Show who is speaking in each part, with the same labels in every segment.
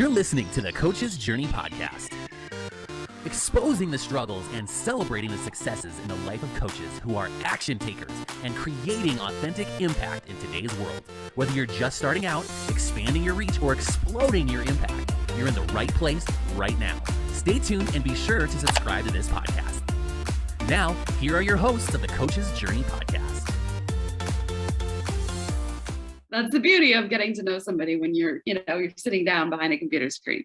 Speaker 1: You're listening to the Coach's Journey podcast, exposing the struggles and celebrating the successes in the life of coaches who are action takers and creating authentic impact in today's world. Whether you're just starting out, expanding your reach, or exploding your impact, you're in the right place right now. Stay tuned and be sure to subscribe to this podcast. Now, here are your hosts of the Coach's Journey podcast.
Speaker 2: That's the beauty of getting to know somebody when you're sitting down behind a computer screen.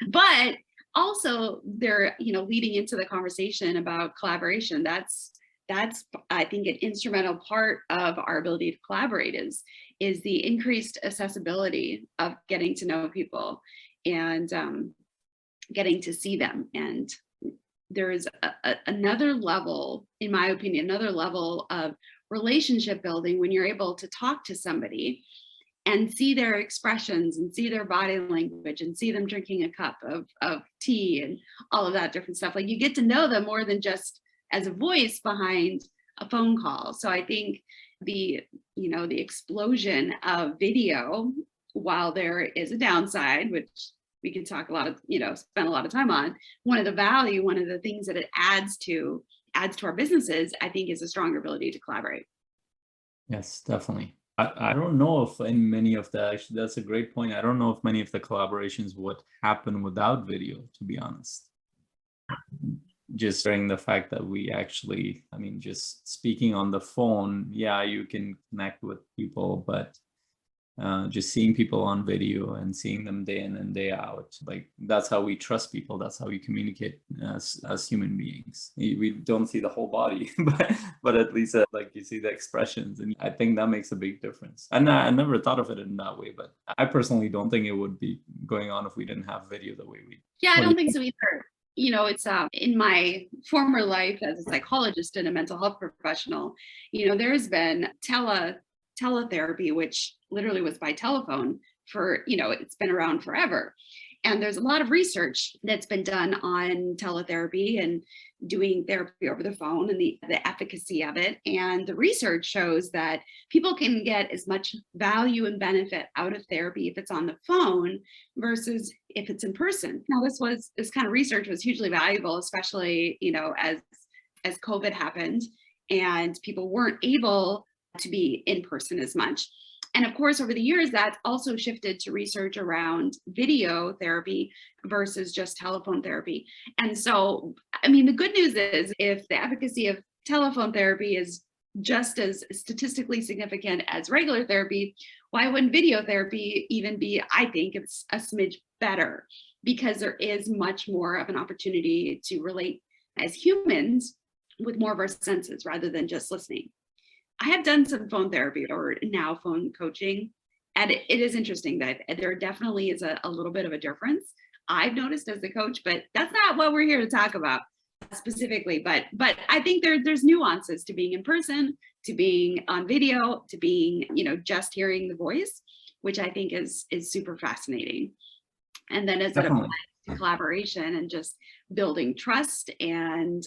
Speaker 2: But also they're, leading into the conversation about collaboration. That's I think an instrumental part of our ability to collaborate is the increased accessibility of getting to know people and getting to see them. And there is another level, in my opinion, another level of relationship building when you're able to talk to somebody and see their expressions and see their body language and see them drinking a cup of tea and all of that different stuff. Like, you get to know them more than just as a voice behind a phone call. So I think the explosion of video, while there is a downside, which we could talk a lot of, spend a lot of time on, one of the things that it adds to our businesses, I think, is a stronger ability to collaborate.
Speaker 3: Yes, definitely. I don't know if in many of the, actually, that's a great point. I don't know if many of the collaborations would happen without video, to be honest. Just during the fact that we actually, just speaking on the phone, yeah, you can connect with people, but just seeing people on video and seeing them day in and day out, like, that's how we trust people. That's how we communicate as human beings. We don't see the whole body, but at least like, you see the expressions, and I think that makes a big difference. And I never thought of it in that way, but I personally don't think it would be going on if we didn't have video the way we.
Speaker 2: Yeah, I don't think so either. It's in my former life as a psychologist and a mental health professional, there's been teletherapy, which literally was by telephone for, it's been around forever. And there's a lot of research that's been done on teletherapy and doing therapy over the phone and the efficacy of it. And the research shows that people can get as much value and benefit out of therapy if it's on the phone versus if it's in person. Now, this kind of research was hugely valuable, especially, as COVID happened and people weren't able to be in person as much. And of course, over the years, that's also shifted to research around video therapy versus just telephone therapy. And so, the good news is, if the efficacy of telephone therapy is just as statistically significant as regular therapy, why wouldn't video therapy even be, I think, it's a smidge better, because there is much more of an opportunity to relate as humans with more of our senses rather than just listening. I have done some phone therapy or now phone coaching, and it is interesting that there definitely is a little bit of a difference I've noticed as a coach, but that's not what we're here to talk about specifically. But I think there's nuances to being in person, to being on video, to being, just hearing the voice, which I think is super fascinating. And then as it applies to collaboration and just building trust and,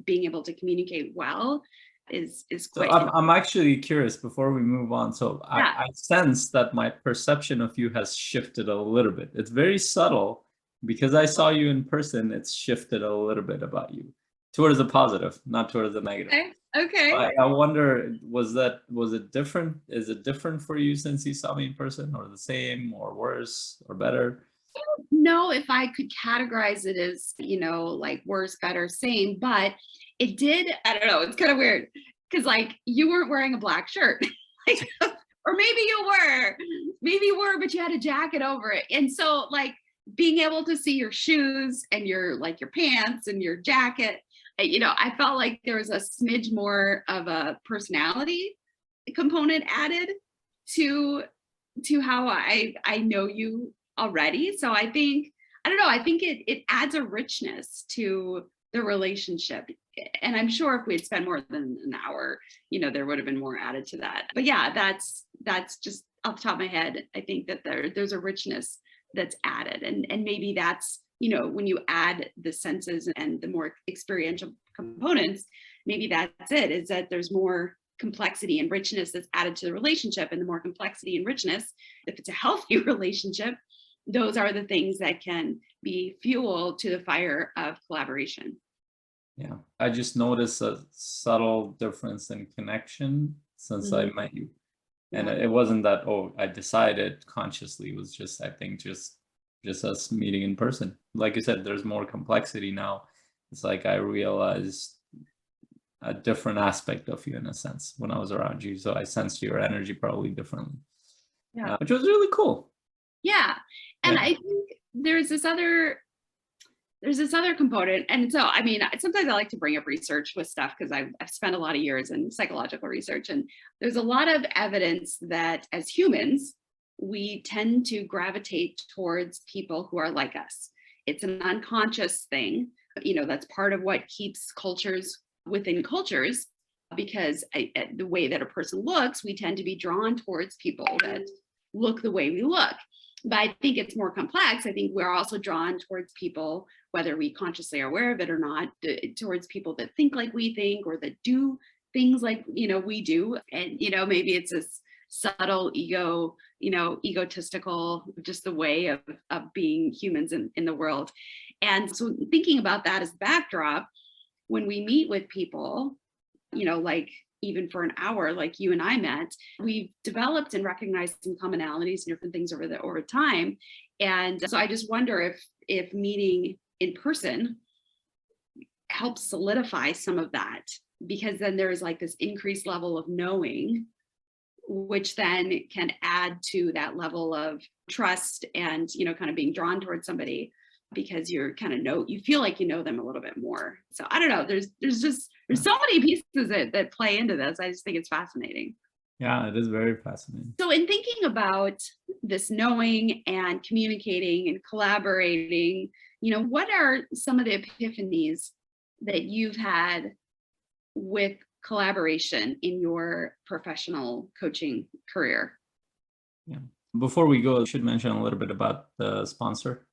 Speaker 2: being able to communicate well, is quite.
Speaker 3: So I'm actually curious before we move on. So yeah. I sense that my perception of you has shifted a little bit. It's very subtle, because I saw you in person. It's shifted a little bit about you towards the positive, not towards the negative.
Speaker 2: Okay.
Speaker 3: I wonder, was it different? Is it different for you since you saw me in person, or the same, or worse, or better?
Speaker 2: I don't know if I could categorize it as, like worse, better, same, but it did, I don't know, it's kind of weird, because like, you weren't wearing a black shirt, or maybe you were, but you had a jacket over it. And so, like, being able to see your shoes and your pants and your jacket, I felt like there was a smidge more of a personality component added to how I know you already. So I think, I don't know, I think it adds a richness to the relationship. And I'm sure if we had spent more than an hour, there would have been more added to that. But yeah, that's just off the top of my head. I think that there's a richness that's added. And maybe that's, when you add the senses and the more experiential components, maybe that's it, is that there's more complexity and richness that's added to the relationship. And the more complexity and richness, if it's a healthy relationship, those are the things that can be fuel to the fire of collaboration.
Speaker 3: Yeah, I just noticed a subtle difference in connection since I
Speaker 2: Mhm.
Speaker 3: met you. And
Speaker 2: Yeah.
Speaker 3: it wasn't that, oh, I decided consciously. It was just, I think, just us meeting in person. Like you said, there's more complexity now. It's like I realized a different aspect of you in a sense when I was around you. So I sensed your energy probably differently,
Speaker 2: Yeah.
Speaker 3: which was really cool.
Speaker 2: Yeah. And
Speaker 3: Yeah.
Speaker 2: I think there's this other component. And so, I mean, sometimes I like to bring up research with stuff because I've spent a lot of years in psychological research. And there's a lot of evidence that as humans, we tend to gravitate towards people who are like us. It's an unconscious thing, that's part of what keeps cultures within cultures, because the way that a person looks, we tend to be drawn towards people that look the way we look. But I think it's more complex. I think we're also drawn towards people, whether we consciously are aware of it or not, towards people that think like we think or that do things like we do. And maybe it's this subtle egotistical, just the way of being humans in the world. And so thinking about that as backdrop, when we meet with people, like even for an hour, like you and I met, we've developed and recognized some commonalities and different things over time. And so I just wonder if meeting in person helps solidify some of that, because then there's like this increased level of knowing, which then can add to that level of trust and kind of being drawn towards somebody, because you're you feel like you know them a little bit more. So I don't know, there's so many pieces that play into this. I just think it's fascinating.
Speaker 3: Yeah, it is very fascinating.
Speaker 2: So in thinking about this knowing and communicating and collaborating, what are some of the epiphanies that you've had with collaboration in your professional coaching career?
Speaker 3: Yeah. Before we go, I should mention a little bit about the sponsor.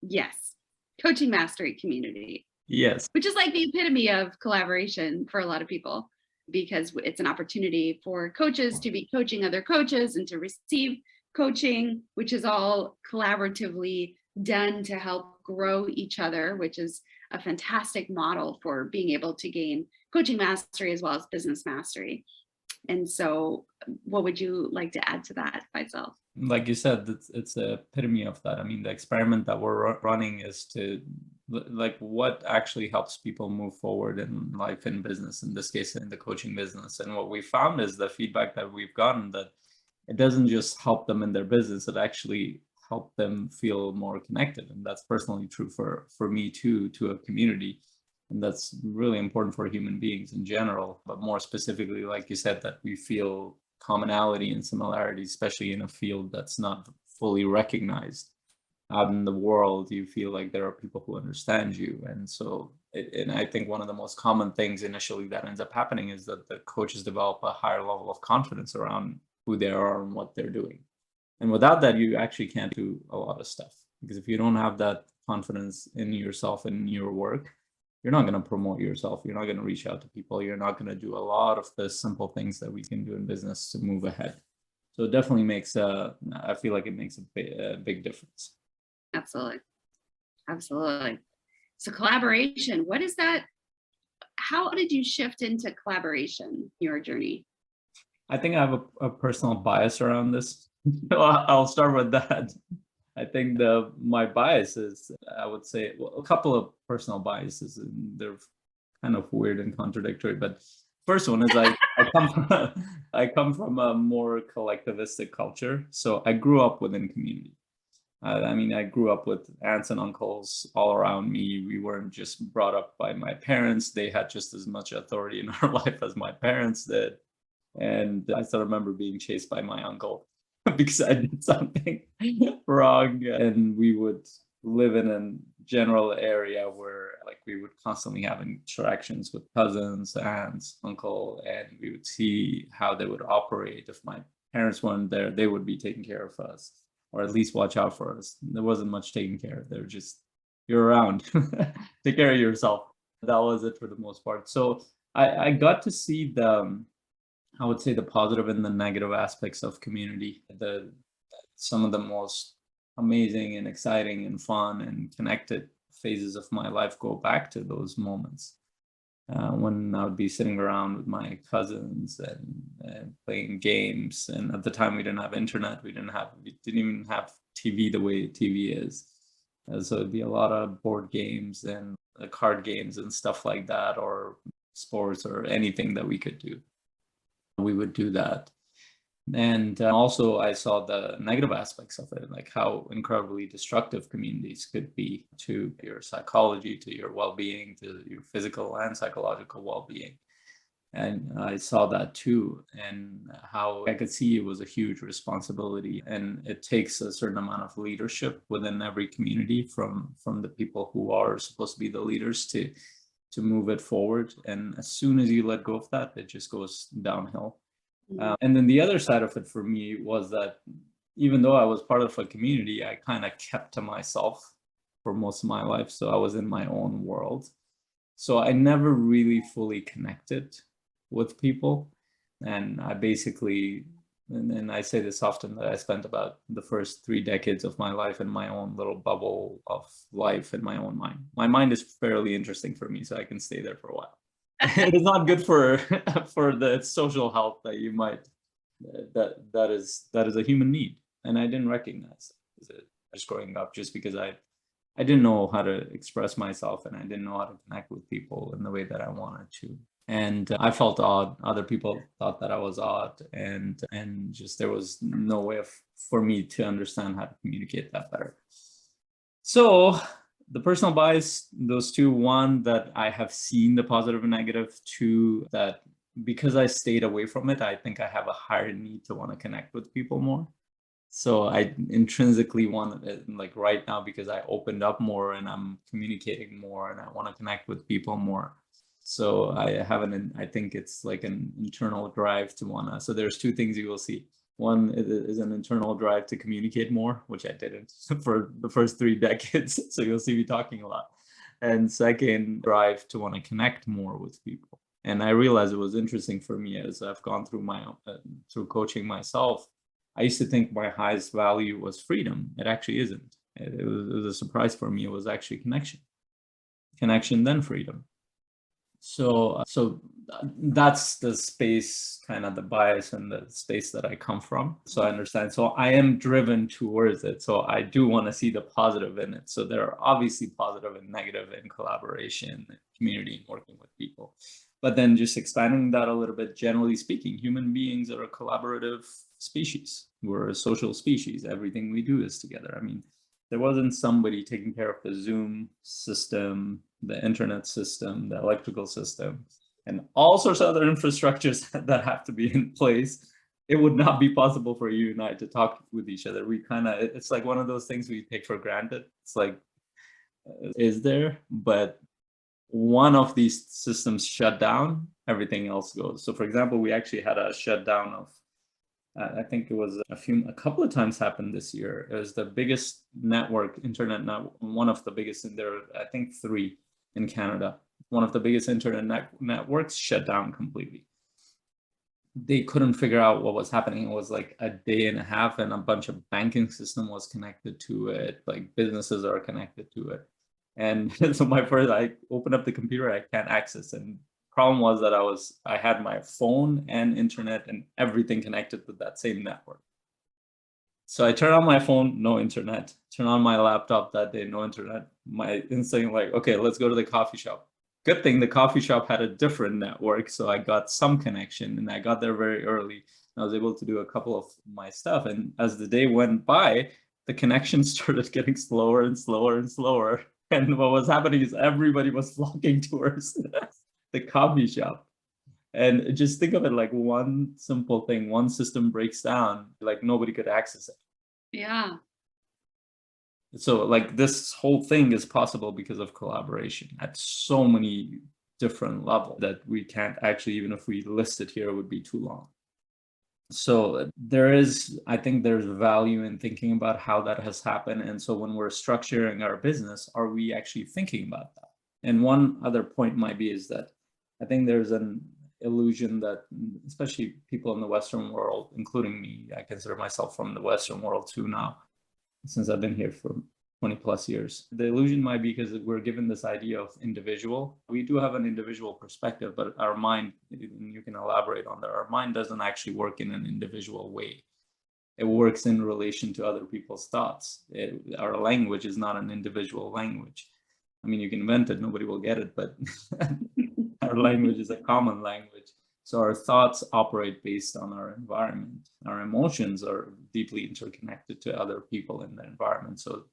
Speaker 2: Yes. Coaching Mastery Community.
Speaker 3: Yes.
Speaker 2: Which is like the epitome of collaboration for a lot of people, because it's an opportunity for coaches to be coaching other coaches and to receive coaching, which is all collaboratively done to help grow each other, which is a fantastic model for being able to gain coaching mastery as well as business mastery. And so what would you like to add to that, Faisal?
Speaker 3: Like you said, it's the epitome of that. I mean, the experiment that we're running is to like what actually helps people move forward in life and business, in this case, in the coaching business. And what we found is the feedback that we've gotten, that it doesn't just help them in their business, it actually helped them feel more connected. And that's personally true for me too, to a community. And that's really important for human beings in general, but more specifically, like you said, that we feel commonality and similarities, especially in a field that's not fully recognized out in the world. You feel like there are people who understand you. And so, and I think one of the most common things initially that ends up happening is that the coaches develop a higher level of confidence around who they are and what they're doing. And without that, you actually can't do a lot of stuff, because if you don't have that confidence in yourself and in your work, you're not going to promote yourself. You're not going to reach out to people. You're not going to do a lot of the simple things that we can do in business to move ahead. So it definitely makes, I feel like it makes a big difference.
Speaker 2: Absolutely. Absolutely. So collaboration, what is that? How did you shift into collaboration, your journey?
Speaker 3: I think I have a personal bias around this. So I'll start with that. I think my bias is, I would say, well, a couple of personal biases, and they're kind of weird and contradictory. But first one is I come from a more collectivistic culture, so I grew up within community. I mean, I grew up with aunts and uncles all around me. We weren't just brought up by my parents; they had just as much authority in our life as my parents did. And I still remember being chased by my uncle because I did something wrong. And we would live in a general area where like we would constantly have interactions with cousins, aunts, uncle, and we would see how they would operate. If my parents weren't there, they would be taking care of us, or at least watch out for us. There wasn't much taking care. They were just, you're around, take care of yourself. That was it for the most part. So I got to see I would say the positive and the negative aspects of community. Some of the most amazing and exciting and fun and connected phases of my life go back to those moments when I would be sitting around with my cousins and playing games. And at the time, we didn't have internet. We didn't even have TV the way TV is. So it'd be a lot of board games and card games and stuff like that, or sports or anything that we could do. We would do that. And also I saw the negative aspects of it, like how incredibly destructive communities could be to your psychology, to your well-being, to your physical and psychological well-being. And I saw that too, and how I could see it was a huge responsibility. And it takes a certain amount of leadership within every community from the people who are supposed to be the leaders to move it forward. And as soon as you let go of that, it just goes downhill. And then the other side of it for me was that even though I was part of a community, I kind of kept to myself for most of my life. So I was in my own world. So I never really fully connected with people. And I basically, and I say this often, that I spent about the first 3 decades of my life in my own little bubble of life in my own mind. My mind is fairly interesting for me, so I can stay there for a while. It is not good for the social health that you might that is a human need, and I didn't recognize it just growing up, just because I didn't know how to express myself, and I didn't know how to connect with people in the way that I wanted to. And I felt odd. Other people thought that I was odd, and just there was no way for me to understand how to communicate that better. So the personal bias, those two: one, that I have seen the positive and negative; two, that because I stayed away from it, I think I have a higher need to want to connect with people more. So I intrinsically want it, like right now, because I opened up more and I'm communicating more and I want to connect with people more. So I think it's like an internal drive to wanna, so there's two things you will see. One is an internal drive to communicate more, which I didn't for the first 3 decades. So you'll see me talking a lot. And second, drive to want to connect more with people. And I realized it was interesting for me as I've gone through through coaching myself. I used to think my highest value was freedom. It actually isn't. It was a surprise for me. It was actually connection, then freedom. So that's the space, kind of the bias and the space that I come from. So I understand. So I am driven towards it. So I do want to see the positive in it. So there are obviously positive and negative in collaboration, community, and working with people. But then just expanding that a little bit, generally speaking, human beings are a collaborative species. We're a social species. Everything we do is together. I mean, there wasn't somebody taking care of the Zoom system, the internet system, the electrical system, and all sorts of other infrastructures that have to be in place. It would not be possible for you and I to talk with each other. It's like one of those things we take for granted. It's like, is there? But one of these systems shut down, everything else goes. So for example, we actually had a shutdown of, I think it was a couple of times happened this year. It was the biggest internet network, one of the biggest in there, I think 3 in Canada. One of the biggest internet networks shut down completely. They couldn't figure out what was happening. It was like a day and a half, and a bunch of banking system was connected to it. Like businesses are connected to it. And so I opened up the computer, I can't access. And problem was that I had my phone and internet and everything connected with that same network. So I turn on my phone, no internet. Turn on my laptop that day, no internet. My instinct like, okay, let's go to the coffee shop. Good thing the coffee shop had a different network, so I got some connection, and I got there very early. I was able to do a couple of my stuff. And as the day went by, the connection started getting slower and slower and slower. And what was happening is everybody was flocking towards the coffee shop. And just think of it like one simple thing, one system breaks down, like nobody could access it.
Speaker 2: Yeah.
Speaker 3: So like this whole thing is possible because of collaboration at so many different levels that we can't actually, even if we list it here, it would be too long. So I think there's value in thinking about how that has happened. And so when we're structuring our business, are we actually thinking about that? And one other point might be is that I think there's an illusion that, especially people in the Western world, including me, I consider myself from the Western world too now, since I've been here for 20 plus years. The illusion might be because we're given this idea of individual. We do have an individual perspective, but our mind, and you can elaborate on that, our mind doesn't actually work in an individual way. It works in relation to other people's thoughts. Our language is not an individual language. I mean, you can invent it, nobody will get it, but our language is a common language. So our thoughts operate based on our environment. Our emotions are deeply interconnected to other people in the environment. So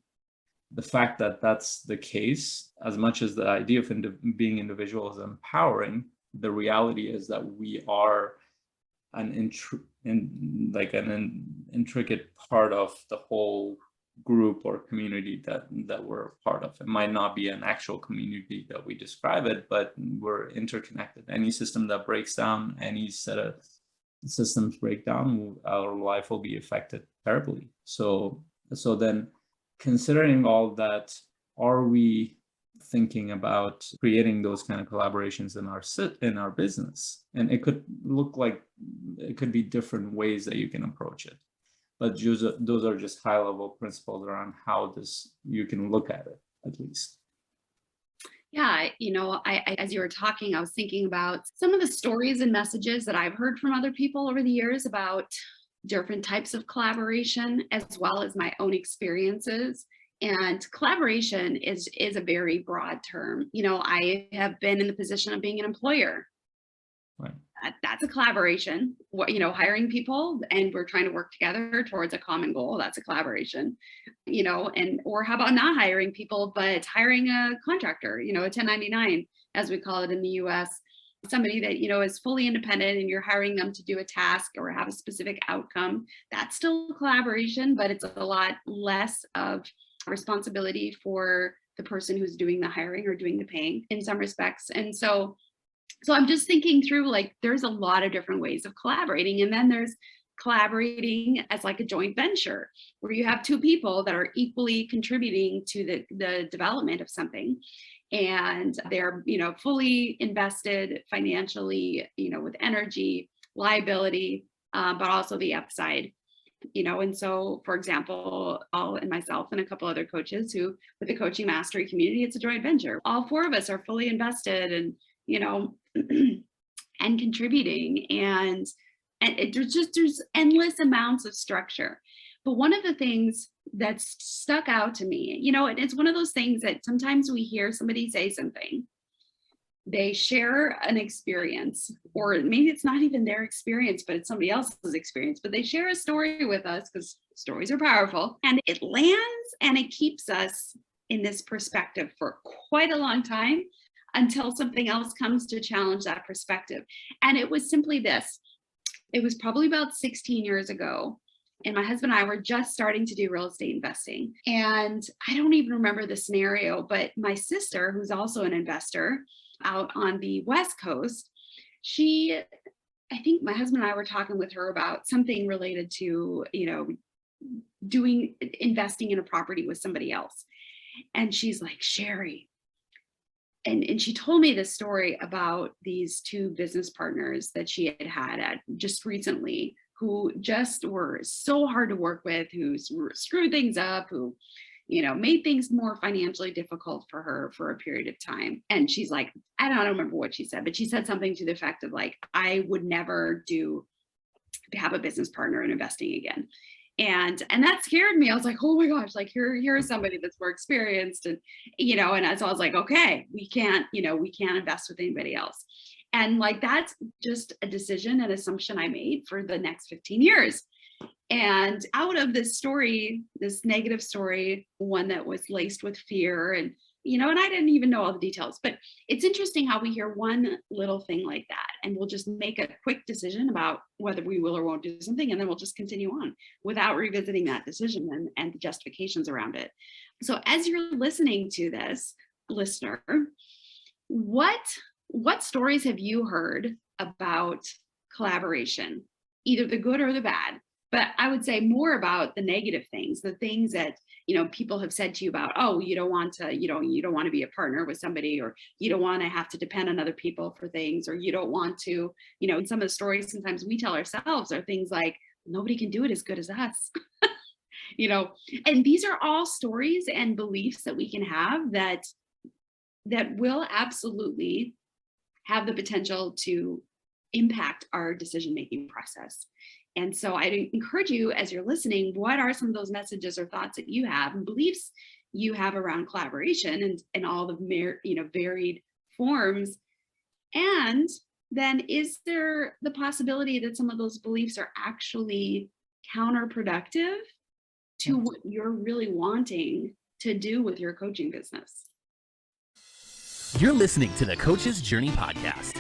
Speaker 3: the fact that that's the case, as much as the idea of being individual is empowering, the reality is that we are an intricate part of the whole group or community that we're part of. It might not be an actual community that we describe it, but we're interconnected. Any system that breaks down, any set of systems break down, our life will be affected terribly. So then, considering all that, are we thinking about creating those kind of collaborations in our business? And it could look like, it could be different ways that you can approach it. But those are just high level principles around how you can look at it, at least.
Speaker 2: Yeah, I as you were talking, I was thinking about some of the stories and messages that I've heard from other people over the years about different types of collaboration, as well as my own experiences. And collaboration is a very broad term. I have been in the position of being an employer.
Speaker 3: Right.
Speaker 2: That's a collaboration. Hiring people and we're trying to work together towards a common goal. That's a collaboration. Or how about not hiring people, but hiring a contractor, a 1099, as we call it in the US, somebody that, is fully independent and you're hiring them to do a task or have a specific outcome. That's still a collaboration, but it's a lot less of responsibility for the person who's doing the hiring or doing the paying in some respects. And so I'm just thinking through, like, there's a lot of different ways of collaborating. And then there's collaborating as like a joint venture where you have two people that are equally contributing to the development of something. And they're, fully invested financially, with energy, liability, but also the upside. And so, for example, myself and a couple other coaches with the Coaching Mastery community, it's a joint venture. All four of us are fully invested and, and contributing, and there's endless amounts of structure. But one of the things that's stuck out to me, and it's one of those things that sometimes we hear somebody say something, they share an experience, or maybe it's not even their experience, but it's somebody else's experience, but they share a story with us because stories are powerful, and it lands and it keeps us in this perspective for quite a long time until something else comes to challenge that perspective. And it was simply this. It was probably about 16 years ago. And my husband and I were just starting to do real estate investing. And I don't even remember the scenario, but my sister, who's also an investor out on the West Coast, I think my husband and I were talking with her about something related to, investing in a property with somebody else. And she's like, Sherry, and she told me this story about these two business partners that she had at just recently, who just were so hard to work with, who screwed things up, who, made things more financially difficult for her for a period of time. And she's like, I don't remember what she said, but she said something to the effect of like, I would never have a business partner in investing again. And that scared me. I was like, oh my gosh, like here is somebody that's more experienced. And, and so I was like, okay, we can't invest with anybody else. And like, that's just a decision and assumption I made for the next 15 years. And out of this story, this negative story, one that was laced with fear and, and I didn't even know all the details, but it's interesting how we hear one little thing like that, and we'll just make a quick decision about whether we will or won't do something, and then we'll just continue on without revisiting that decision and the justifications around it. So as you're listening to this, listener, what stories have you heard about collaboration, either the good or the bad? But I would say more about the negative things, the things that, people have said to you about, oh, you don't want to be a partner with somebody, or you don't want to have to depend on other people for things, or you don't want to, some of the stories sometimes we tell ourselves are things like, nobody can do it as good as us. And these are all stories and beliefs that we can have that will absolutely have the potential to impact our decision-making process. And so I encourage you, as you're listening, what are some of those messages or thoughts that you have and beliefs you have around collaboration and all the varied forms? And then is there the possibility that some of those beliefs are actually counterproductive to what you're really wanting to do with your coaching business?
Speaker 1: You're listening to the Coach's Journey podcast.